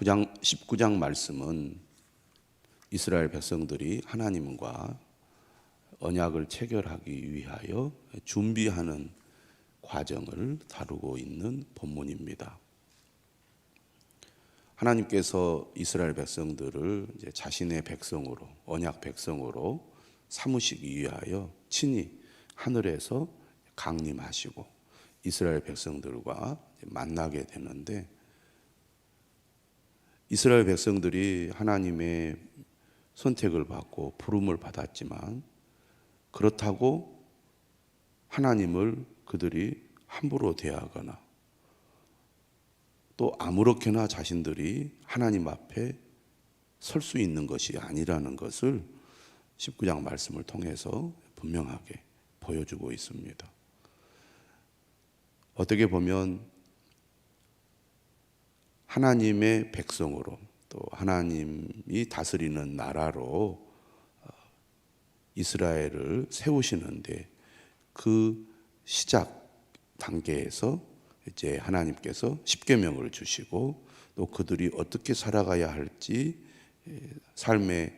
19장 말씀은 이스라엘 백성들이 하나님과 언약을 체결하기 위하여 준비하는 과정을 다루고 있는 본문입니다. 하나님께서 이스라엘 백성들을 이제 자신의 백성으로, 언약 백성으로 삼으시기 위하여 친히 하늘에서 강림하시고 이스라엘 백성들과 만나게 되는데, 이스라엘 백성들이 하나님의 선택을 받고 부름을 받았지만 그렇다고 하나님을 그들이 함부로 대하거나 또 아무렇게나 자신들이 하나님 앞에 설 수 있는 것이 아니라는 것을 19장 말씀을 통해서 분명하게 보여주고 있습니다. 어떻게 보면 하나님의 백성으로, 또 하나님이 다스리는 나라로 이스라엘을 세우시는데, 그 시작 단계에서 이제 하나님께서 십계명을 주시고 또 그들이 어떻게 살아가야 할지 삶의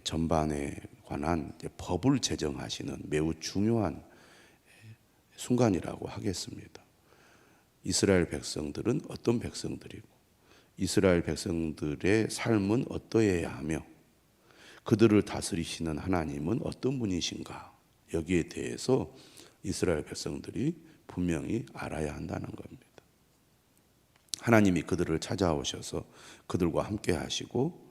전반에 관한 법을 제정하시는 매우 중요한 순간이라고 하겠습니다. 이스라엘 백성들은 어떤 백성들이고 이스라엘 백성들의 삶은 어떠해야 하며 그들을 다스리시는 하나님은 어떤 분이신가, 여기에 대해서 이스라엘 백성들이 분명히 알아야 한다는 겁니다. 하나님이 그들을 찾아오셔서 그들과 함께 하시고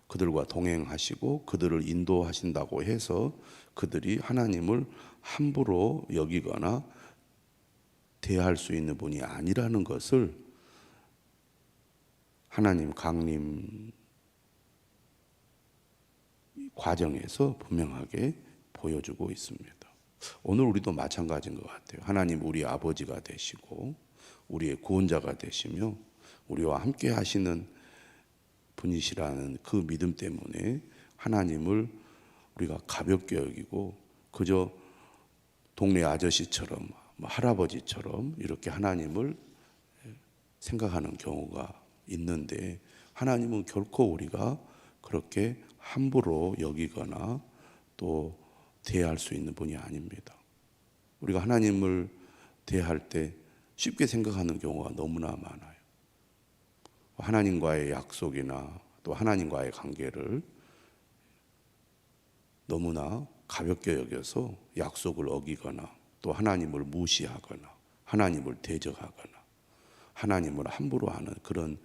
그들과 동행하시고 그들을 인도하신다고 해서 그들이 하나님을 함부로 여기거나 대할 수 있는 분이 아니라는 것을 하나님 강림 과정에서 분명하게 보여주고 있습니다. 오늘 우리도 마찬가지인 것 같아요. 하나님 우리 아버지가 되시고 우리의 구원자가 되시며 우리와 함께 하시는 분이시라는 그 믿음 때문에 하나님을 우리가 가볍게 여기고 그저 동네 아저씨처럼 할아버지처럼 이렇게 하나님을 생각하는 경우가 있는데, 하나님은 결코 우리가 그렇게 함부로 여기거나 또 대할 수 있는 분이 아닙니다. 우리가 하나님을 대할 때 쉽게 생각하는 경우가 너무나 많아요. 하나님과의 약속이나 또 하나님과의 관계를 너무나 가볍게 여겨서 약속을 어기거나 또 하나님을 무시하거나 하나님을 대적하거나 하나님을 함부로 하는 그런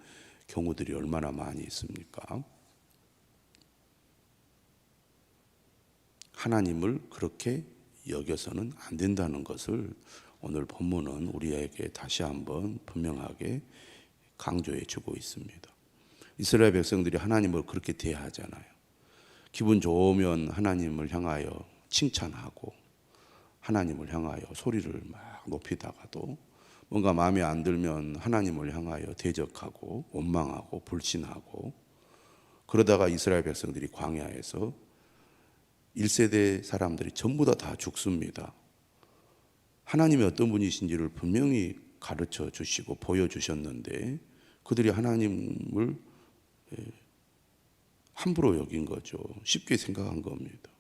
경우들이 얼마나 많이 있습니까? 하나님을 그렇게 여겨서는 안 된다는 것을 오늘 본문은 우리에게 다시 한번 분명하게 강조해 주고 있습니다. 이스라엘 백성들이 하나님을 그렇게 대하잖아요. 기분 좋으면 하나님을 향하여 칭찬하고 하나님을 향하여 소리를 막 높이다가도 뭔가 마음에 안 들면 하나님을 향하여 대적하고 원망하고 불신하고, 그러다가 이스라엘 백성들이 광야에서 1세대 사람들이 전부 다 죽습니다. 하나님이 어떤 분이신지를 분명히 가르쳐 주시고 보여주셨는데 그들이 하나님을 함부로 여긴 거죠. 쉽게 생각한 겁니다.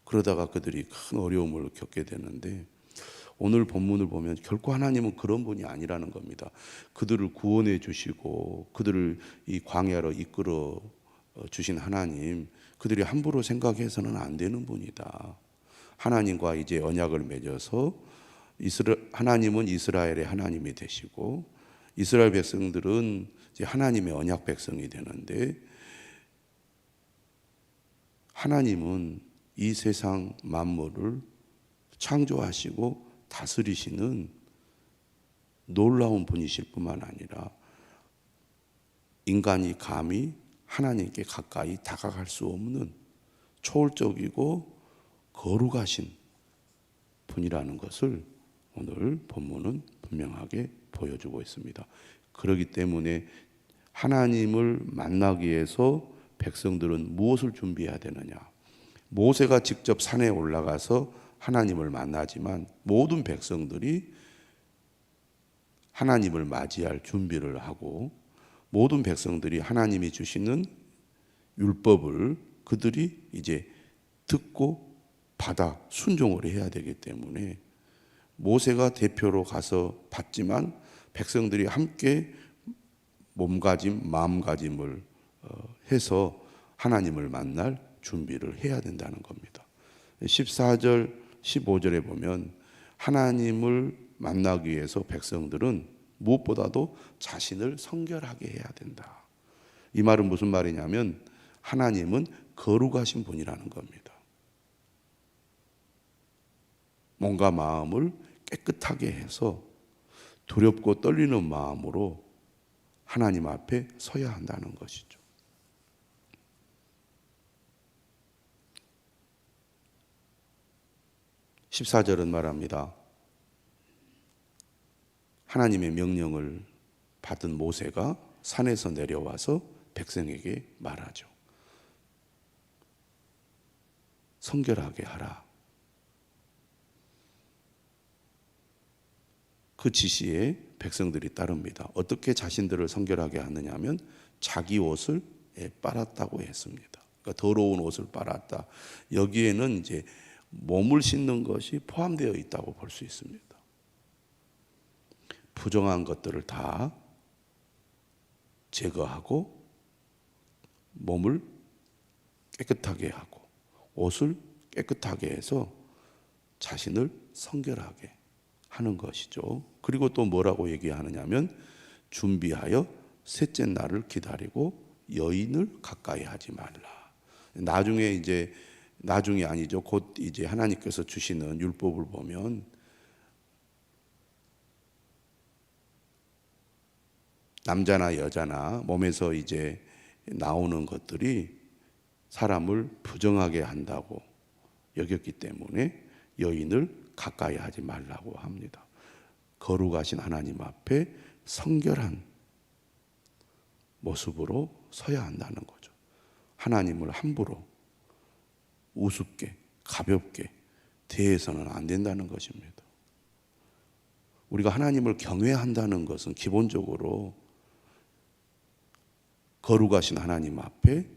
그러다가 그들이 큰 어려움을 겪게 되는데, 오늘 본문을 보면 결코 하나님은 그런 분이 아니라는 겁니다. 그들을 구원해 주시고 그들을 이 광야로 이끌어 주신 하나님, 그들이 함부로 생각해서는 안 되는 분이다. 하나님과 이제 언약을 맺어서 하나님은 이스라엘의 하나님이 되시고 이스라엘 백성들은 이제 하나님의 언약 백성이 되는데, 하나님은 이 세상 만물을 창조하시고 다스리시는 놀라운 분이실 뿐만 아니라 인간이 감히 하나님께 가까이 다가갈 수 없는 초월적이고 거룩하신 분이라는 것을 오늘 본문은 분명하게 보여주고 있습니다. 그렇기 때문에 하나님을 만나기 위해서 백성들은 무엇을 준비해야 되느냐? 모세가 직접 산에 올라가서 하나님을 만나지만 모든 백성들이 하나님을 맞이할 준비를 하고 모든 백성들이 하나님이 주시는 율법을 그들이 이제 듣고 받아 순종을 해야 되기 때문에 모세가 대표로 가서 받지만 백성들이 함께 몸가짐, 마음가짐을 해서 하나님을 만날 준비를 해야 된다는 겁니다. 14절, 15절에 보면 하나님을 만나기 위해서 백성들은 무엇보다도 자신을 성결하게 해야 된다. 이 말은 무슨 말이냐면 하나님은 거룩하신 분이라는 겁니다. 몸과 마음을 깨끗하게 해서 두렵고 떨리는 마음으로 하나님 앞에 서야 한다는 것이죠. (14절은) 말합니다. 하나님의 명령을 받은 모세가 산에서 내려와서 백성에게 말하죠. 성결하게 하라. 그 지시에 백성들이 따릅니다. 어떻게 자신들을 성결하게 하느냐 하면 자기 옷을 빨았다고 했습니다. 그러니까 더러운 옷을 빨았다. 여기에는 이제 몸을 씻는 것이 포함되어 있다고 볼 수 있습니다. 부정한 것들을 다 제거하고 몸을 깨끗하게 하고 옷을 깨끗하게 해서 자신을 성결하게 하는 것이죠. 그리고 또 뭐라고 얘기하느냐면 준비하여 셋째 날을 기다리고 여인을 가까이 하지 말라. 나중이 아니죠. 곧 이제 하나님께서 주시는 율법을 보면 남자나 여자나 몸에서 이제 나오는 것들이 사람을 부정하게 한다고 여겼기 때문에 여인을 가까이 하지 말라고 합니다. 거룩하신 하나님 앞에 성결한 모습으로 서야 한다는 거죠. 하나님을 함부로 우습게 가볍게 대해서는 안 된다는 것입니다. 우리가 하나님을 경외한다는 것은 기본적으로 거룩하신 하나님 앞에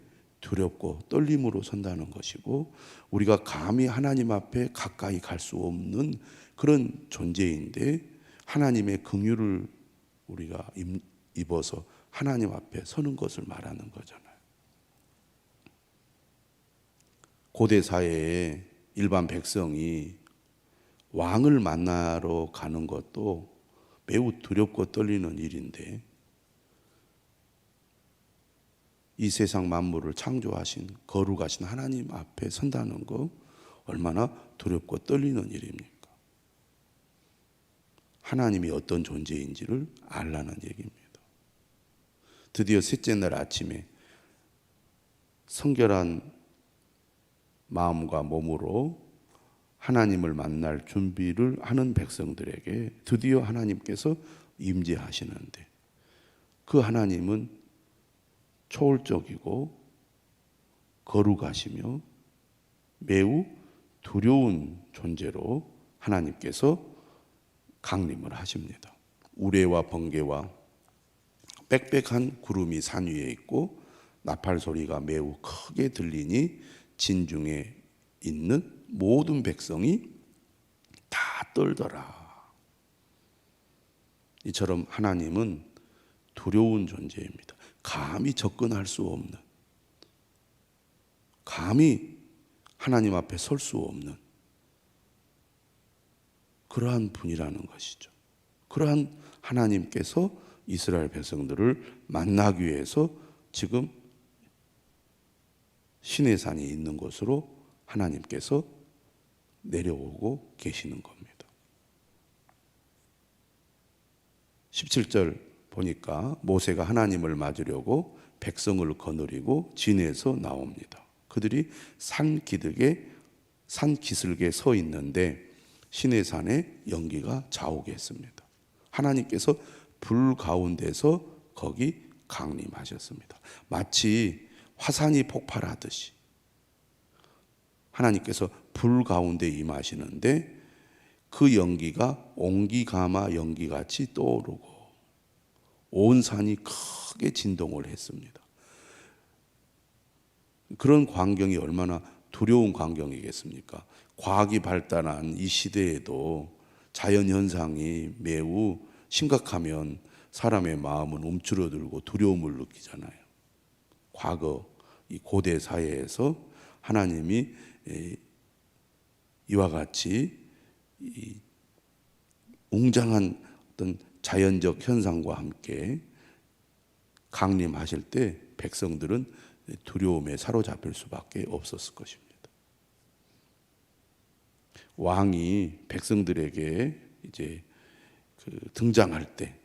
두렵고 떨림으로 선다는 것이고 우리가 감히 하나님 앞에 가까이 갈 수 없는 그런 존재인데 하나님의 긍휼을 우리가 입어서 하나님 앞에 서는 것을 말하는 거잖아요. 고대 사회에 일반 백성이 왕을 만나러 가는 것도 매우 두렵고 떨리는 일인데 이 세상 만물을 창조하신 거룩하신 하나님 앞에 선다는 거 얼마나 두렵고 떨리는 일입니까? 하나님이 어떤 존재인지를 알라는 얘기입니다. 드디어 셋째 날 아침에 성결한 마음과 몸으로 하나님을 만날 준비를 하는 백성들에게 드디어 하나님께서 임재하시는데 그 하나님은 초월적이고 거룩하시며 매우 두려운 존재로 하나님께서 강림을 하십니다. 우레와 번개와 빽빽한 구름이 산 위에 있고 나팔 소리가 매우 크게 들리니 진중에 있는 모든 백성이 다 떨더라. 이처럼 하나님은 두려운 존재입니다. 감히 접근할 수 없는, 감히 하나님 앞에 설 수 없는 그러한 분이라는 것이죠. 그러한 하나님께서 이스라엘 백성들을 만나기 위해서 지금 시내산이 있는 곳으로 하나님께서 내려오고 계시는 겁니다. 17절 보니까 모세가 하나님을 맞으려고 백성을 거느리고 진에서 나옵니다. 그들이 산 기슭에 서 있는데 시내산에 연기가 자오게 했습니다. 하나님께서 불 가운데서 거기 강림하셨습니다. 마치 화산이 폭발하듯이 하나님께서 불 가운데 임하시는데 그 연기가 옹기가마 연기같이 떠오르고 온 산이 크게 진동을 했습니다. 그런 광경이 얼마나 두려운 광경이겠습니까? 과학이 발달한 이 시대에도 자연현상이 매우 심각하면 사람의 마음은 움츠러들고 두려움을 느끼잖아요. 과거 이 고대 사회에서 하나님이 이와 같이 이 웅장한 어떤 자연적 현상과 함께 강림하실 때 백성들은 두려움에 사로잡힐 수밖에 없었을 것입니다. 왕이 백성들에게 이제 등장할 때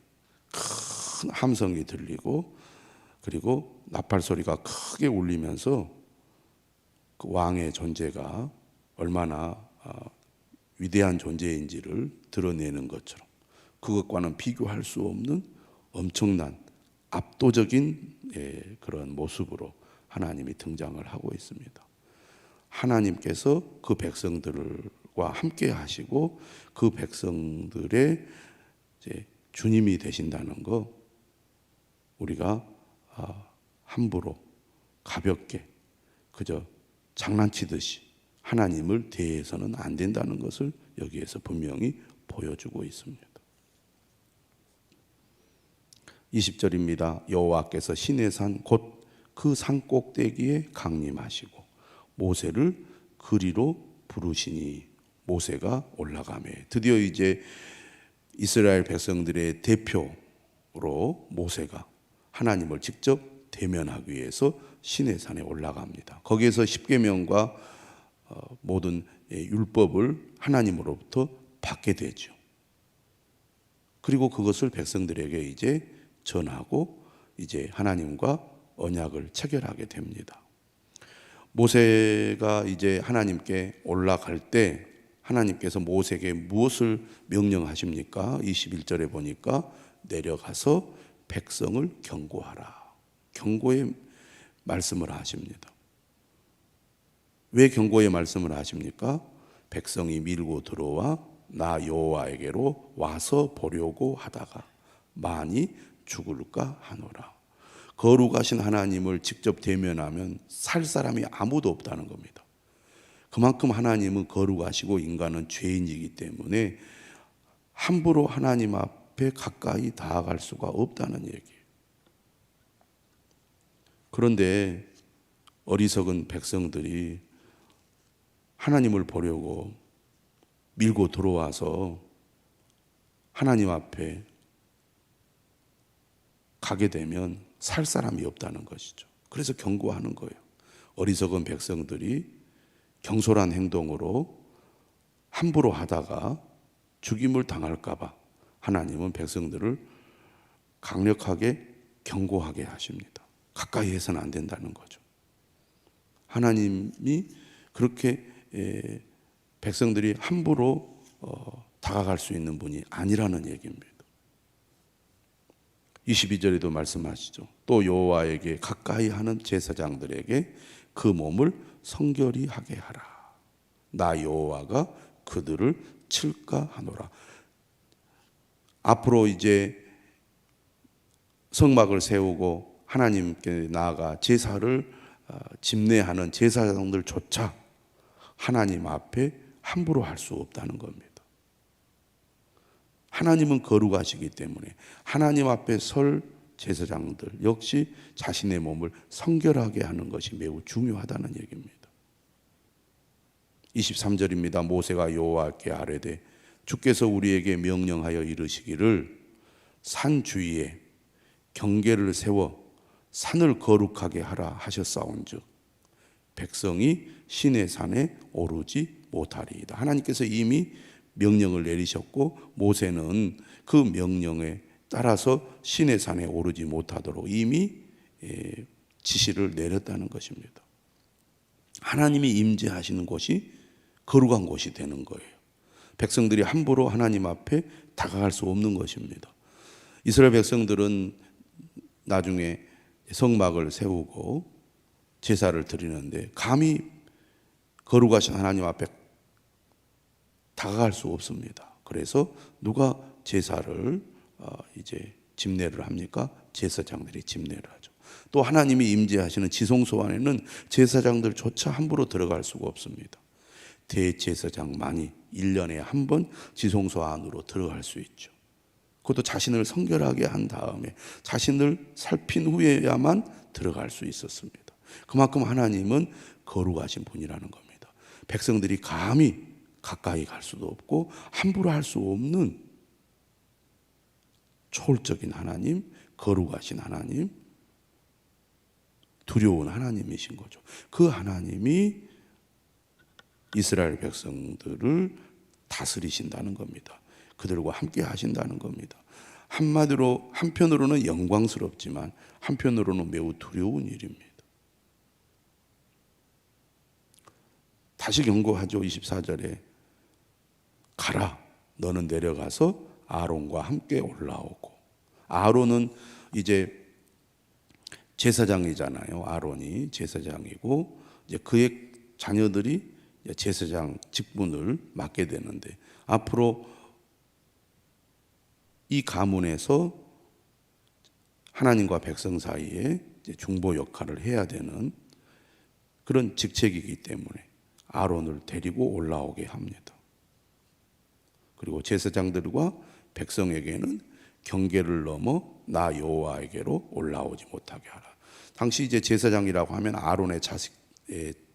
큰 함성이 들리고 그리고 나팔 소리가 크게 울리면서 그 왕의 존재가 얼마나 위대한 존재인지를 드러내는 것처럼 그것과는 비교할 수 없는 엄청난 압도적인 그런 모습으로 하나님이 등장을 하고 있습니다. 하나님께서 그 백성들과 함께 하시고 그 백성들의 이제 주님이 되신다는 거 우리가 함부로 가볍게 그저 장난치듯이 하나님을 대해서는 안 된다는 것을 여기에서 분명히 보여주고 있습니다. 20절입니다. 여호와께서 시내 산 곧 그 산 꼭대기에 강림하시고 모세를 그리로 부르시니 모세가 올라가매. 드디어 이제 이스라엘 백성들의 대표로 모세가 하나님을 직접 대면하기 위해서 시내산에 올라갑니다. 거기에서 십계명과 모든 율법을 하나님으로부터 받게 되죠. 그리고 그것을 백성들에게 이제 전하고 이제 하나님과 언약을 체결하게 됩니다. 모세가 이제 하나님께 올라갈 때 하나님께서 모세에게 무엇을 명령하십니까? 21절에 보니까 내려가서 백성을 경고하라. 경고의 말씀을 하십니다. 왜 경고의 말씀을 하십니까? 백성이 밀고 들어와 나 여호와에게로 와서 보려고 하다가 많이 죽을까 하노라. 거룩하신 하나님을 직접 대면하면 살 사람이 아무도 없다는 겁니다. 그만큼 하나님은 거룩하시고 인간은 죄인이기 때문에 함부로 하나님 앞에 가까이 다가갈 수가 없다는 얘기예요. 그런데 어리석은 백성들이 하나님을 보려고 밀고 들어와서 하나님 앞에 가게 되면 살 사람이 없다는 것이죠. 그래서 경고하는 거예요. 어리석은 백성들이 경솔한 행동으로 함부로 하다가 죽임을 당할까 봐 하나님은 백성들을 강력하게 경고하게 하십니다. 가까이 해서는 안 된다는 거죠. 하나님이 그렇게 백성들이 함부로 다가갈 수 있는 분이 아니라는 얘기입니다. 22절에도 말씀하시죠. 또 여호와에게 가까이 하는 제사장들에게 그 몸을 성결히 하게 하라. 나 여호와가 그들을 칠까 하노라. 앞으로 이제 성막을 세우고 하나님께 나아가 제사를 집례하는 제사장들조차 하나님 앞에 함부로 할 수 없다는 겁니다. 하나님은 거룩하시기 때문에 하나님 앞에 설 제사장들 역시 자신의 몸을 성결하게 하는 것이 매우 중요하다는 얘기입니다. 23절입니다. 모세가 여호와께 아뢰되 주께서 우리에게 명령하여 이르시기를 산 주위에 경계를 세워 산을 거룩하게 하라 하셨사온즉 백성이 시내 산에 오르지 못하리이다. 하나님께서 이미 명령을 내리셨고 모세는 그 명령에 따라서 시내 산에 오르지 못하도록 이미 지시를 내렸다는 것입니다. 하나님이 임재하시는 곳이 거룩한 곳이 되는 거예요. 백성들이 함부로 하나님 앞에 다가갈 수 없는 것입니다. 이스라엘 백성들은 나중에 성막을 세우고 제사를 드리는데 감히 거룩하신 하나님 앞에 다가갈 수 없습니다. 그래서 누가 제사를 이제 집례를 합니까? 제사장들이 집례를 하죠. 또 하나님이 임재하시는 지성소 안에는 제사장들조차 함부로 들어갈 수가 없습니다. 대제사장만이 1년에 한 번 지성소 안으로 들어갈 수 있죠. 그것도 자신을 성결하게 한 다음에 자신을 살핀 후에야만 들어갈 수 있었습니다. 그만큼 하나님은 거룩하신 분이라는 겁니다. 백성들이 감히 가까이 갈 수도 없고 함부로 할 수 없는 초월적인 하나님, 거룩하신 하나님, 두려운 하나님이신 거죠. 그 하나님이 이스라엘 백성들을 다스리신다는 겁니다. 그들과 함께 하신다는 겁니다. 한마디로 한편으로는 영광스럽지만 한편으로는 매우 두려운 일입니다. 다시 경고하죠. 24절에 가라, 너는 내려가서 아론과 함께 올라오고. 아론은 이제 제사장이잖아요. 아론이 제사장이고 이제 그의 자녀들이 제사장 직분을 맡게 되는데 앞으로 이 가문에서 하나님과 백성 사이에 중보 역할을 해야 되는 그런 직책이기 때문에 아론을 데리고 올라오게 합니다. 그리고 제사장들과 백성에게는 경계를 넘어 나 여호와에게로 올라오지 못하게 하라. 당시 이제 제사장이라고 하면 아론의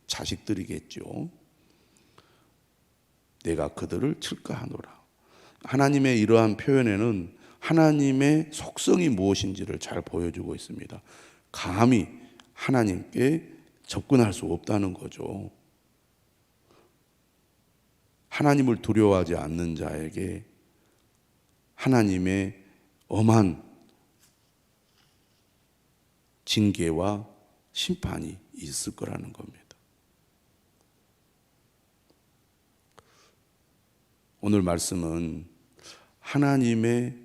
자식들이겠죠. 내가 그들을 칠까하노라. 하나님의 이러한 표현에는 하나님의 속성이 무엇인지를 잘 보여주고 있습니다. 감히 하나님께 접근할 수 없다는 거죠. 하나님을 두려워하지 않는 자에게 하나님의 엄한 징계와 심판이 있을 거라는 겁니다. 오늘 말씀은 하나님의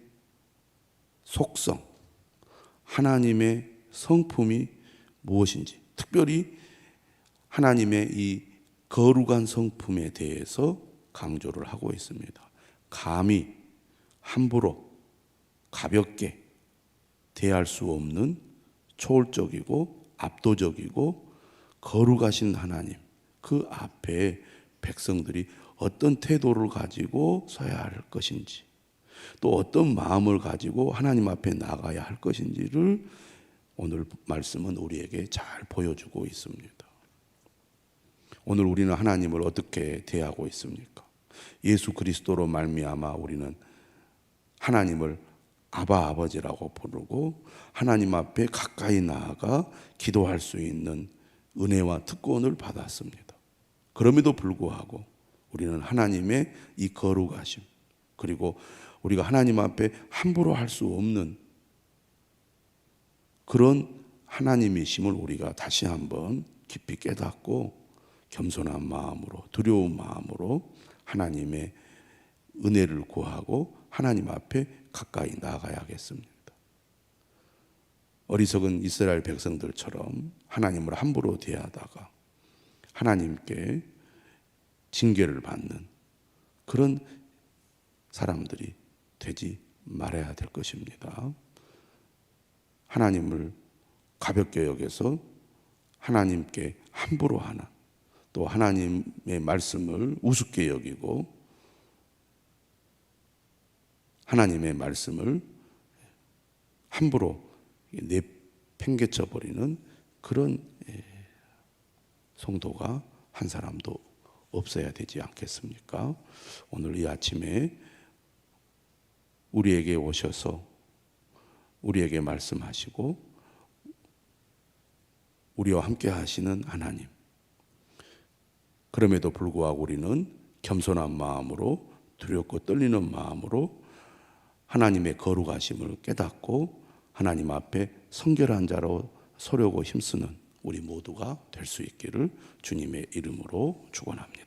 속성, 하나님의 성품이 무엇인지, 특별히 하나님의 이 거룩한 성품에 대해서 강조를 하고 있습니다. 감히 함부로 가볍게 대할 수 없는 초월적이고 압도적이고 거룩하신 하나님, 그 앞에 백성들이 어떤 태도를 가지고 서야 할 것인지, 또 어떤 마음을 가지고 하나님 앞에 나가야 할 것인지를 오늘 말씀은 우리에게 잘 보여주고 있습니다. 오늘 우리는 하나님을 어떻게 대하고 있습니까? 예수 그리스도로 말미암아 우리는 하나님을 아바 아버지라고 부르고 하나님 앞에 가까이 나아가 기도할 수 있는 은혜와 특권을 받았습니다. 그럼에도 불구하고 우리는 하나님의 이 거룩하심, 그리고 우리가 하나님 앞에 함부로 할 수 없는 그런 하나님이심을 우리가 다시 한번 깊이 깨닫고 겸손한 마음으로, 두려운 마음으로 하나님의 은혜를 구하고 하나님 앞에 가까이 나아가야겠습니다. 어리석은 이스라엘 백성들처럼 하나님을 함부로 대하다가 하나님께 징계를 받는 그런 사람들이 되지 말아야 될 것입니다. 하나님을 가볍게 여겨서 하나님께 함부로 하는, 또 하나님의 말씀을 우습게 여기고 하나님의 말씀을 함부로 내팽개쳐 버리는 그런 성도가 한 사람도 없어야 되지 않겠습니까? 오늘 이 아침에 우리에게 오셔서 우리에게 말씀하시고 우리와 함께 하시는 하나님, 그럼에도 불구하고 우리는 겸손한 마음으로, 두렵고 떨리는 마음으로 하나님의 거룩하심을 깨닫고 하나님 앞에 성결한 자로 서려고 힘쓰는 우리 모두가 될 수 있기를 주님의 이름으로 축원합니다.